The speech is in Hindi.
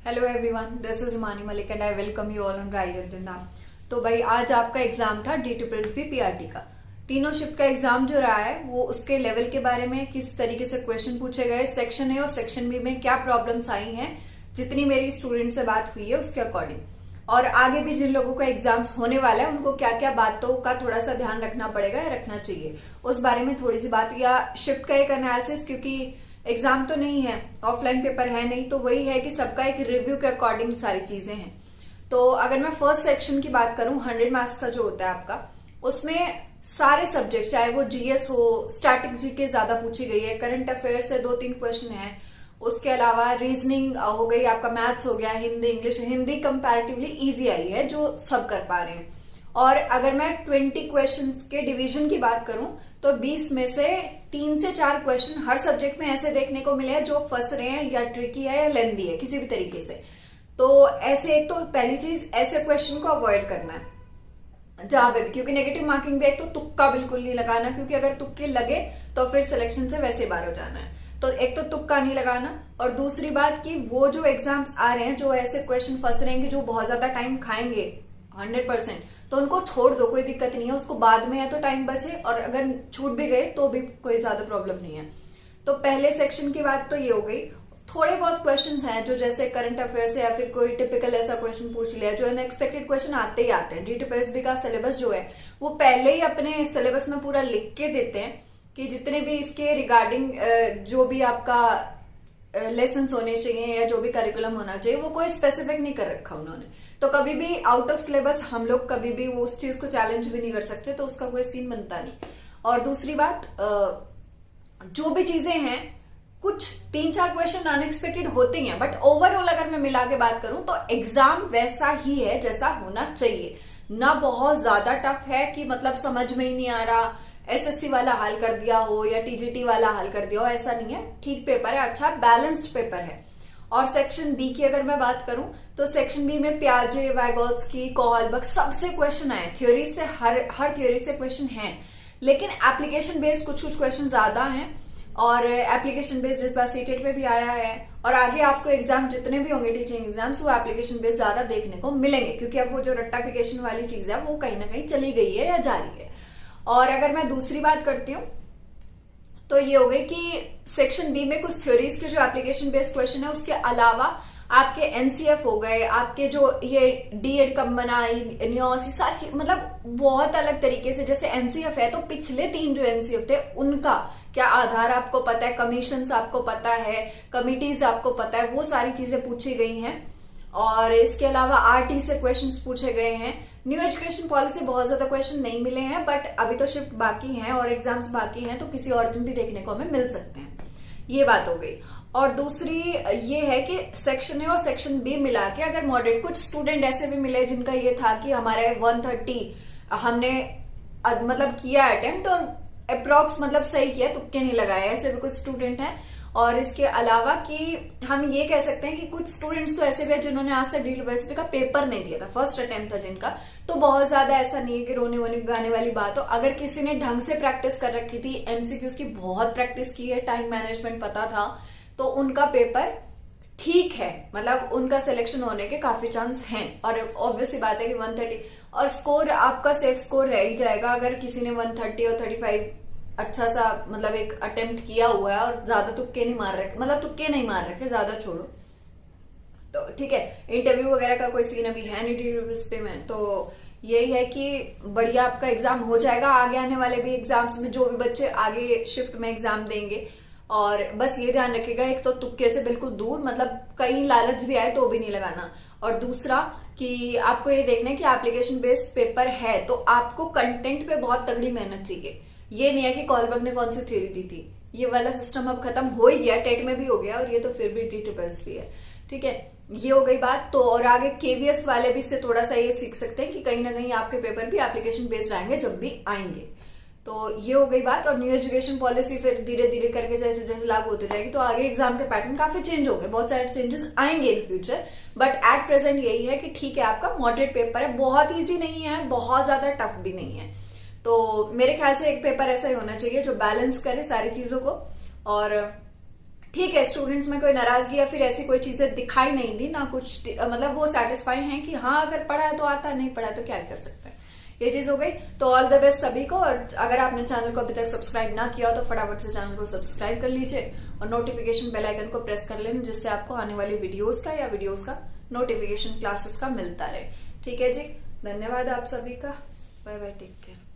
Hello everyone, this is Himani Malik and I welcome you all on rise at the नाम। तो भाई आज आपका एग्जाम था DPPP PRT का। तीनों शिफ्ट का एग्जाम जो रहा है वो उसके लेवल के बारे में, किस तरीके से क्वेश्चन पूछे गए, सेक्शन ए और सेक्शन बी में क्या प्रॉब्लम्स आई हैं, जितनी मेरी स्टूडेंट से बात हुई है उसके अकॉर्डिंग, और आगे भी जिन लोगों का एग्जाम्स होने वाला है उनको क्या क्या बातों का थोड़ा सा ध्यान रखना पड़ेगा या रखना चाहिए, उस बारे में थोड़ी सी बात, या शिफ्ट का एक एनालिसिस, क्योंकि एग्जाम तो नहीं है, ऑफलाइन पेपर है नहीं, तो वही है कि सबका एक रिव्यू के अकॉर्डिंग सारी चीजें हैं। तो अगर मैं फर्स्ट सेक्शन की बात करूं, 100 मार्क्स का जो होता है आपका, उसमें सारे सब्जेक्ट, चाहे वो जीएस हो, स्टैटिक जीके ज्यादा पूछी गई है, करंट अफेयर से 2-3 क्वेश्चन है, उसके अलावा रीजनिंग हो गई, आपका मैथ्स हो गया, Hindi, English. Hindi comparatively easy आई है जो सब कर पा रहे हैं। और अगर मैं 20 क्वेश्चन के डिवीजन की बात करूं तो 20 में से 3 से 4 क्वेश्चन हर सब्जेक्ट में ऐसे देखने को मिले हैं जो फंस रहे हैं, या ट्रिकी है या लेंदी है किसी भी तरीके से। तो ऐसे, एक तो पहली चीज, ऐसे क्वेश्चन को अवॉइड करना है जहां पे भी, क्योंकि नेगेटिव मार्किंग भी एक तो तुक्का बिल्कुल नहीं लगाना, क्योंकि अगर तुक्के लगे तो फिर सिलेक्शन से वैसे बाहर हो जाना है। तो एक तो तुक्का नहीं लगाना, और दूसरी बात कि वो जो एग्जाम्स आ रहे हैं जो ऐसे क्वेश्चन फंस रहे हैं कि जो बहुत ज्यादा टाइम खाएंगे 100%, तो उनको छोड़ दो, कोई दिक्कत नहीं है, उसको बाद में है तो टाइम बचे, और अगर छूट भी गए तो भी कोई ज्यादा प्रॉब्लम नहीं है। तो पहले सेक्शन की बात तो ये हो गई। थोड़े बहुत क्वेश्चंस हैं जो जैसे करंट अफेयर से या फिर कोई टिपिकल ऐसा क्वेश्चन पूछ लिया, जो अनएक्सपेक्टेड क्वेश्चन आते ही आते हैं। DPPSB का सिलेबस जो है वो पहले ही अपने सिलेबस में पूरा लिख के देते हैं कि जितने भी इसके रिगार्डिंग जो भी आपका लेसन होने चाहिए या जो भी करिकुलम होना चाहिए, वो कोई स्पेसिफिक नहीं कर रखा उन्होंने। तो कभी भी आउट ऑफ सिलेबस हम लोग कभी भी उस चीज को चैलेंज भी नहीं कर सकते, तो उसका कोई सीन बनता नहीं। और दूसरी बात, जो भी चीजें हैं, कुछ 3-4 क्वेश्चन अनएक्सपेक्टेड होते ही हैं, बट ओवरऑल अगर मैं मिला के बात करूं तो एग्जाम वैसा ही है जैसा होना चाहिए। ना बहुत ज्यादा टफ है कि मतलब समझ में ही नहीं आ रहा, SSC वाला हल कर दिया हो या TGT वाला हल कर दिया हो, ऐसा नहीं है। ठीक पेपर है, अच्छा बैलेंस्ड पेपर है। और सेक्शन बी की अगर मैं बात करूं तो सेक्शन बी में प्याजे, वाइगोत्स्की, कोहलबर्ग सबसे क्वेश्चन आए, थ्योरी से, हर थ्योरी से क्वेश्चन हैं, लेकिन एप्लीकेशन बेस्ड कुछ क्वेश्चन ज्यादा हैं, और एप्लीकेशन बेस्ड इस बार सीटेट में भी आया है, और आगे आपको एग्जाम जितने भी होंगे टीचिंग एग्जाम्स, वो एप्लीकेशन बेस्ड ज्यादा देखने को मिलेंगे, क्योंकि अब वो जो रट्टाफिकेशन वाली चीज है वो कहीं ना कहीं चली गई है या जा रही है। और अगर मैं दूसरी बात करती हूँ तो ये हो गई कि सेक्शन बी में कुछ थ्योरीज के जो एप्लीकेशन बेस्ड क्वेश्चन है, उसके अलावा आपके NCF हो गए, आपके जो ये D.Ed कब बना, NIOS, सारी मतलब बहुत अलग तरीके से। जैसे NCF है तो पिछले 3 जो NCF थे उनका क्या आधार आपको पता है, कमीशंस आपको पता है, कमिटीज आपको पता है, वो सारी चीजें पूछी गई हैं। और इसके अलावा RT से क्वेश्चंस पूछे गए हैं। न्यू एजुकेशन पॉलिसी बहुत ज्यादा क्वेश्चन नहीं मिले हैं, बट अभी तो शिफ्ट बाकी हैं और एग्जाम्स बाकी हैं, तो किसी और दिन भी देखने को हमें मिल सकते हैं। ये बात हो गई। और दूसरी ये है कि सेक्शन ए और सेक्शन बी मिला के, अगर मॉडरेट, कुछ स्टूडेंट ऐसे भी मिले जिनका ये था कि हमारे 130 हमने मतलब किया अटेम्प्ट और अप्रोक्स मतलब सही किया, तुक्के नहीं लगाए, ऐसे भी कुछ स्टूडेंट हैं। और इसके अलावा कि हम ये कह सकते हैं कि कुछ स्टूडेंट्स तो ऐसे भी हैं जिन्होंने आज तक DPPSB का पेपर नहीं दिया था, फर्स्ट अटेम्प्ट था जिनका। तो बहुत ज्यादा ऐसा नहीं है कि रोने वोने गाने वाली बात हो। अगर किसी ने ढंग से प्रैक्टिस कर रखी थी, MCQs की बहुत प्रैक्टिस की है, टाइम मैनेजमेंट पता था, तो उनका पेपर ठीक है, मतलब उनका सिलेक्शन होने के काफी चांस हैं। और ऑब्वियसली बात है कि 130 और स्कोर आपका सेफ स्कोर रह ही जाएगा। अगर किसी ने 130 और 35 अच्छा सा मतलब एक अटेम्प्ट किया हुआ है और ज्यादा तुक्के नहीं मार रखे, मतलब तुक्के नहीं मार रखे, ज्यादा छोड़ो, तो ठीक है। इंटरव्यू वगैरह का कोई सीन अभी है नहीं DPPSB में, तो यही है कि बढ़िया आपका एग्जाम हो जाएगा। आगे आने वाले भी एग्जाम्स में जो भी बच्चे आगे शिफ्ट में एग्जाम देंगे, और बस ये ध्यान रखिएगा, एक तो तुक्के से बिल्कुल दूर, मतलब कहीं लालच भी आए तो भी नहीं लगाना। और दूसरा कि आपको ये देखना है कि एप्लीकेशन बेस्ड पेपर है तो आपको कंटेंट पे बहुत तगड़ी मेहनत चाहिए। ये नहीं है कि कोहलबर्ग ने कौन सी थ्योरी दी थी, ये वाला सिस्टम अब खत्म हो ही गया, टेट में भी हो गया, और ये तो फिर भी DPPSB है, ठीक है। ये हो गई बात। तो और आगे KVS वाले भी से थोड़ा सा ये सीख सकते हैं कि कहीं ना कहीं आपके पेपर भी एप्लीकेशन बेस्ड आएंगे जब भी आएंगे। तो ये हो गई बात। और न्यू एजुकेशन पॉलिसी फिर धीरे धीरे करके जैसे जैसे लागू होती जाएगी, तो आगे एग्जाम के पैटर्न काफी चेंज होंगे, बहुत सारे चेंजेस आएंगे in future. But at present यही है कि ठीक है, आपका मॉडरेट पेपर है, बहुत ईजी नहीं है, बहुत ज्यादा टफ भी नहीं है। तो मेरे ख्याल से एक पेपर ऐसा ही होना चाहिए जो बैलेंस करे सारी चीजों को, और ठीक है, स्टूडेंट्स में कोई नाराजगी या फिर ऐसी कोई चीजें दिखाई नहीं दी ना, कुछ मतलब वो सेटिस्फाई हैं कि हाँ अगर पढ़ा है तो आता है, नहीं पढ़ा है तो क्या कर सकते हैं, ये चीज हो गई। तो ऑल द बेस्ट सभी को। और अगर आपने चैनल को अभी तक सब्सक्राइब ना किया हो तो फटाफट से चैनल को सब्सक्राइब कर लीजिए और नोटिफिकेशन बेल आइकन को प्रेस कर लेना, जिससे आपको आने वाली वीडियोस का या वीडियोस का नोटिफिकेशन क्लासेस का मिलता रहे। ठीक है जी, धन्यवाद आप सभी का। Bye bye, take care.